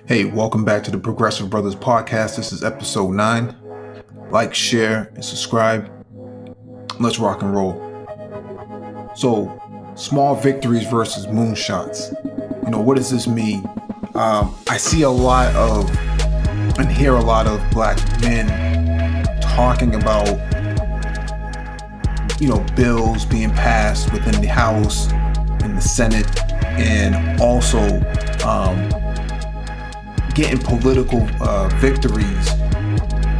Hey, welcome back to the Progressive Brothers Podcast. This is episode 9. Like, share, and subscribe. Let's rock and roll. So, small victories versus moonshots. What does this mean? I see a lot of and hear a lot of black men talking about, bills being passed within the House and the Senate, and also getting political victories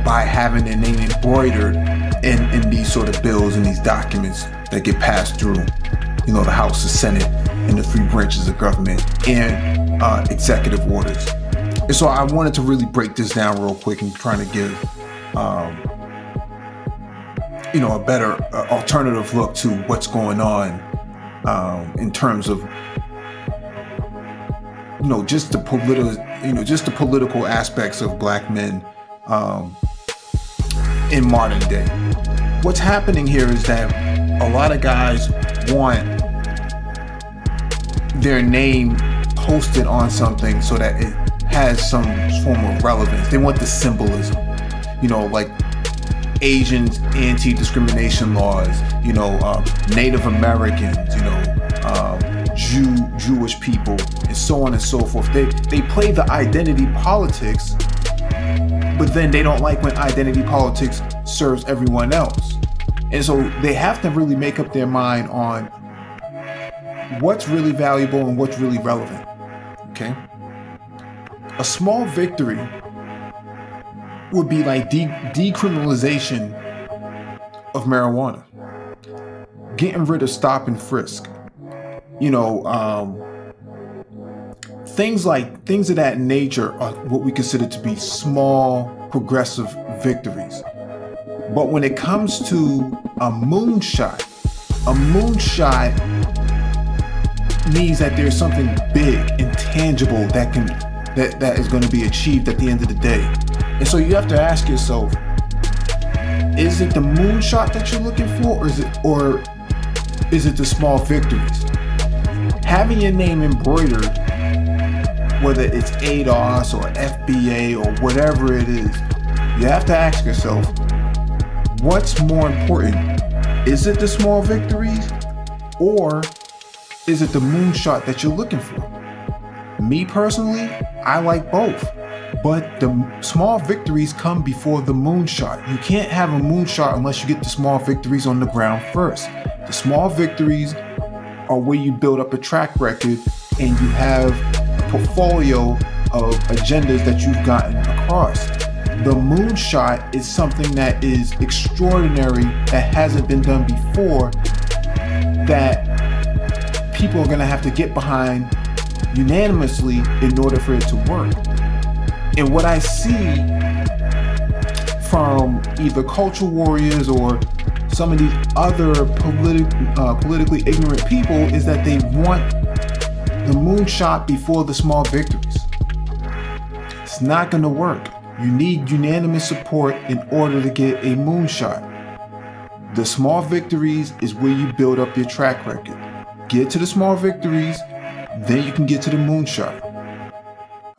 by having their name embroidered in these sort of bills and these documents that get passed through, the House, the Senate, and the three branches of government, and executive orders. And so I wanted to really break this down real quick and trying to give a better alternative look to what's going on in terms of just the political aspects of black men in modern day. What's happening here is that a lot of guys want their name posted on something so that it has some form of relevance. They want the symbolism, like Asians, anti-discrimination laws, Native Americans, Jewish people, and so on and so forth. They play the identity politics, but then they don't like when identity politics serves everyone else. And so they have to really make up their mind on what's really valuable and what's really relevant. Okay? A small victory would be like decriminalization of marijuana, getting rid of stop and frisk, things of that nature are what we consider to be small progressive victories. But when it comes to a moonshot means that there's something big and tangible that is going to be achieved at the end of the day. And so you have to ask yourself, is it the moonshot that you're looking for, or is it the small victories? Having your name embroidered, whether it's ADOS or FBA or whatever it is, you have to ask yourself, what's more important? Is it the small victories, or is it the moonshot that you're looking for? Me personally, I like both, but the small victories come before the moonshot. You can't have a moonshot unless you get the small victories on the ground first. The small victories are where you build up a track record and you have a portfolio of agendas that you've gotten across. The moonshot is something that is extraordinary, that hasn't been done before, that people are going to have to get behind unanimously in order for it to work. And what I see from either cultural warriors or some of these other politically ignorant people is that they want the moonshot before the small victories. It's not going to work. You need unanimous support in order to get a moonshot. The small victories is where you build up your track record. Get to the small victories, then you can get to the moonshot.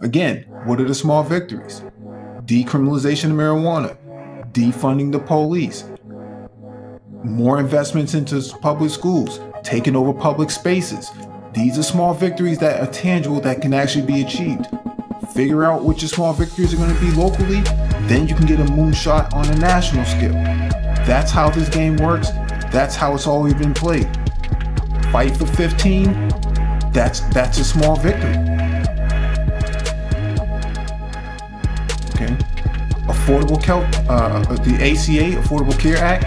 Again, what are the small victories? Decriminalization of marijuana, defunding the police, more investments into public schools, taking over public spaces. These are small victories that are tangible, that can actually be achieved. Figure out what your small victories are going to be locally, then you can get a moonshot on a national scale. That's how this game works. That's how it's always been played. Fight for 15, that's a small victory. Okay. The ACA, Affordable Care Act,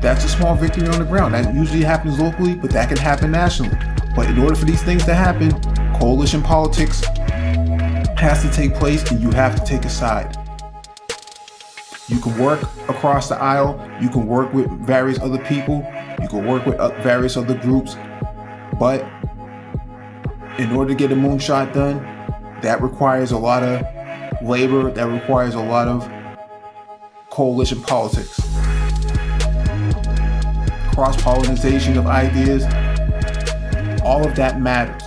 that's a small victory on the ground. That usually happens locally, but that can happen nationally. But in order for these things to happen, coalition politics has to take place, and you have to take a side. You can work across the aisle, you can work with various other people, you can work with various other groups, but in order to get a moonshot done, that requires a lot of labor, that requires a lot of coalition politics. Cross-pollination of ideas, all of that matters.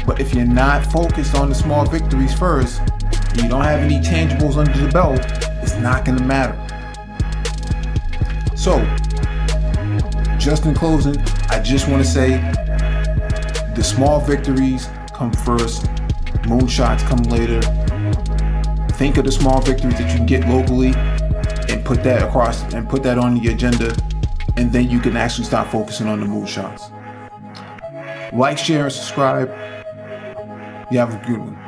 But if you're not focused on the small victories first, and you don't have any tangibles under the belt, it's not going to matter. So, just in closing, I just want to say the small victories come first, moonshots come later. Think of the small victories that you can get locally and put that across and put that on the agenda, and then you can actually start focusing on the moonshots. Like, share, and subscribe. You have a good one.